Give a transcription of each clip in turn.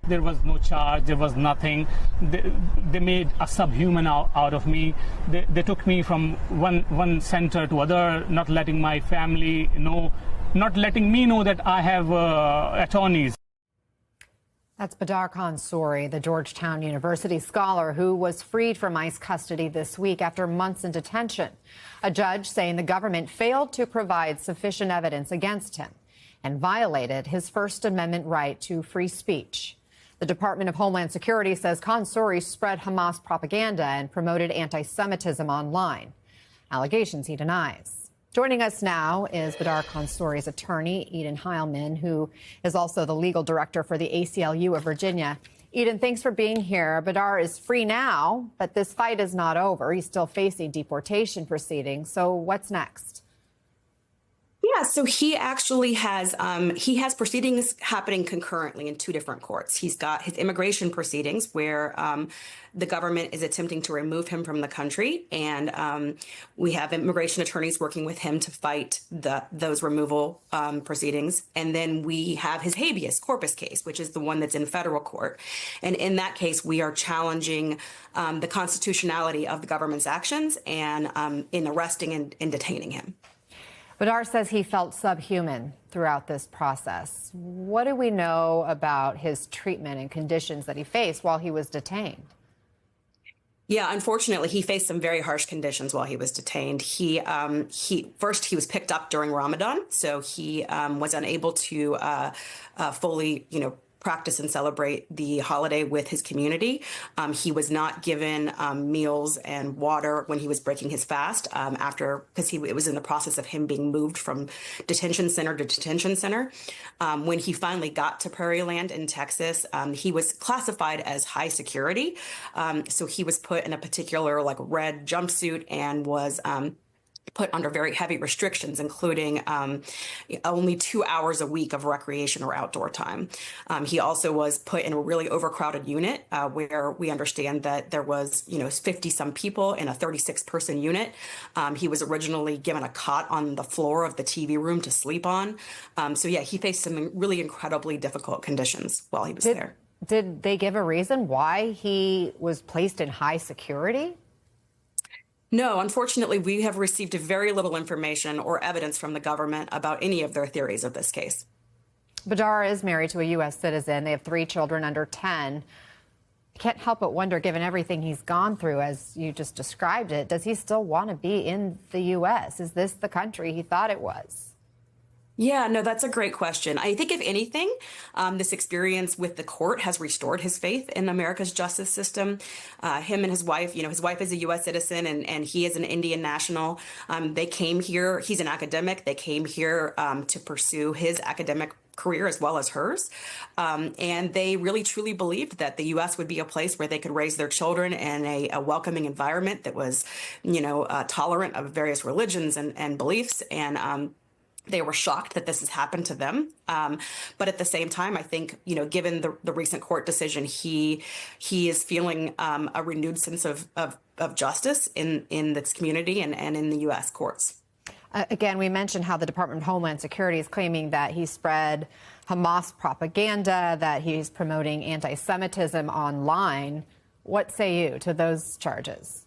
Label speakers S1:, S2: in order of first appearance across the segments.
S1: There was no charge, there was nothing. They made a subhuman out of me. They took me from one center to other, not letting my family know, not letting me know that I have attorneys.
S2: That's Badar Khan Sori, the Georgetown University scholar who was freed from ICE custody this week after months in detention. A judge saying the government failed to provide sufficient evidence against him and violated his First Amendment right to free speech. The Department of Homeland Security says Khan Sori spread Hamas propaganda and promoted anti-Semitism online. Allegations he denies. Joining us now is Badar Khan Sori's attorney, Eden Heilman, who is also the legal director for the ACLU of Virginia. Eden, thanks for being here. Badar is free now, but this fight is not over. He's still facing deportation proceedings. So what's next?
S3: Yeah, so he actually has proceedings happening concurrently in two different courts. He's got his immigration proceedings where the government is attempting to remove him from the country, and we have immigration attorneys working with him to fight those removal proceedings. And then we have his habeas corpus case, which is the one that's in federal court. And in that case, we are challenging the constitutionality of the government's actions and in arresting and detaining him.
S2: Badar says he felt subhuman throughout this process. What do we know about his treatment and conditions that he faced while he was detained?
S3: Yeah, unfortunately, he faced some very harsh conditions while he was detained. He was picked up during Ramadan, so he was unable to fully, practice and celebrate the holiday with his community. He was not given meals and water when he was breaking his fast because it was in the process of him being moved from detention center to detention center. When he finally got to Prairie Land in Texas, he was classified as high security. So he was put in a particular red jumpsuit and was put under very heavy restrictions, including only 2 hours a week of recreation or outdoor time. He also was put in a really overcrowded unit where we understand that there was, 50-some people in a 36-person unit. He was originally given a cot on the floor of the TV room to sleep on. So yeah, he faced some really incredibly difficult conditions while he was there.
S2: Did they give a reason why he was placed in high security?
S3: No, unfortunately, we have received very little information or evidence from the government about any of their theories of this case.
S2: Badar is married to a U.S. citizen. They have 3 children under 10. I can't help but wonder, given everything he's gone through, as you just described it, does he still want to be in the U.S.? Is this the country he thought it was?
S3: Yeah, no, that's a great question. I think if anything, this experience with the court has restored his faith in America's justice system. Him and his wife, his wife is a U.S. citizen and he is an Indian national. They came here. He's an academic. They came here to pursue his academic career as well as hers. And they really truly believed that the U.S. would be a place where they could raise their children in a welcoming environment that was, tolerant of various religions and beliefs. And they were shocked that this has happened to them. But at the same time, I think, given the recent court decision, he is feeling a renewed sense of justice in this community and in the U.S. courts.
S2: Again, we mentioned how the Department of Homeland Security is claiming that he spread Hamas propaganda, that he's promoting anti-Semitism online. What say you to those charges?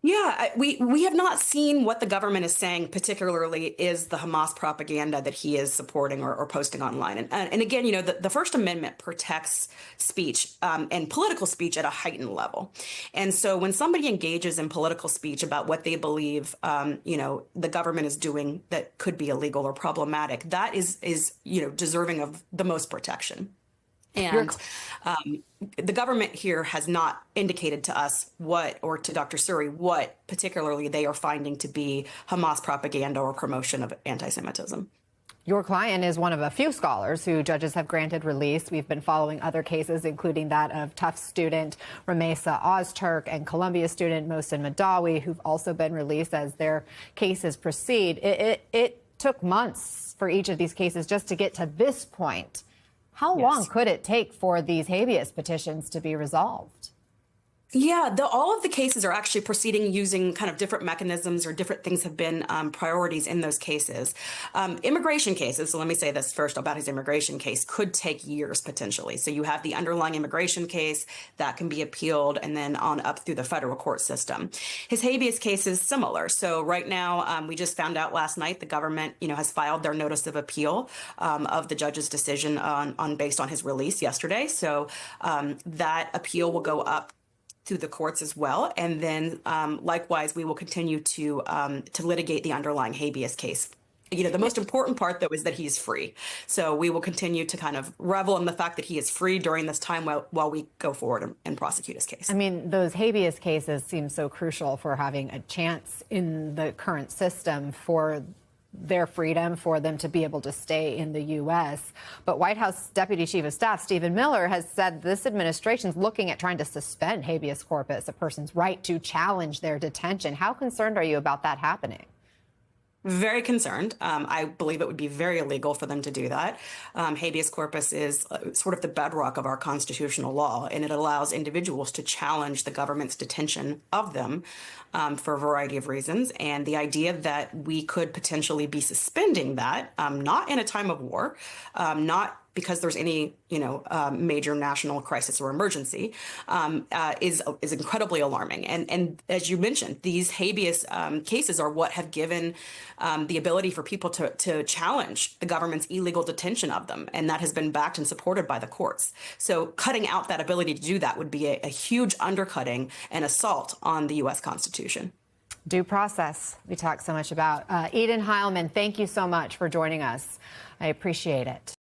S3: Yeah, we have not seen what the government is saying, particularly is the Hamas propaganda that he is supporting or posting online. And again, the First Amendment protects speech and political speech at a heightened level. And so when somebody engages in political speech about what they believe, the government is doing that could be illegal or problematic, that is deserving of the most protection. And the government here has not indicated to us or to Dr. Suri, what particularly they are finding to be Hamas propaganda or promotion of anti-Semitism.
S2: Your client is one of a few scholars who judges have granted release. We've been following other cases, including that of Tufts student Ramesa Ozturk and Columbia student Mohsen Madawi, who've also been released as their cases proceed. It took months for each of these cases just to get to this point. How long could it take for these habeas petitions to be resolved?
S3: Yeah, all of the cases are actually proceeding using kind of different mechanisms, or different things have been priorities in those cases. Immigration cases, so let me say this first about his immigration case, could take years potentially. So you have the underlying immigration case that can be appealed and then on up through the federal court system. His habeas case is similar. So right now, we just found out last night the government, has filed their notice of appeal of the judge's decision based on his release yesterday. So that appeal will go up through the courts as well, and then likewise, we will continue to litigate the underlying habeas case. The most important part, though, is that he's free. So we will continue to kind of revel in the fact that he is free during this time while we go forward and prosecute his case.
S2: I mean, those habeas cases seem so crucial for having a chance in the current system for their freedom, for them to be able to stay in the U.S. But White House Deputy Chief of Staff Stephen Miller has said this administration is looking at trying to suspend habeas corpus, a person's right to challenge their detention. How concerned are you about that happening?
S3: Very concerned. I believe it would be very illegal for them to do that. Habeas corpus is sort of the bedrock of our constitutional law, and it allows individuals to challenge the government's detention of them for a variety of reasons. And the idea that we could potentially be suspending that, not in a time of war, not because there's any, major national crisis or emergency, is incredibly alarming. And as you mentioned, these habeas cases are what have given the ability for people to challenge the government's illegal detention of them, and that has been backed and supported by the courts. So cutting out that ability to do that would be a huge undercutting and assault on the U.S. Constitution.
S2: Due process we talk so much about. Eden Heilman, thank you so much for joining us. I appreciate it.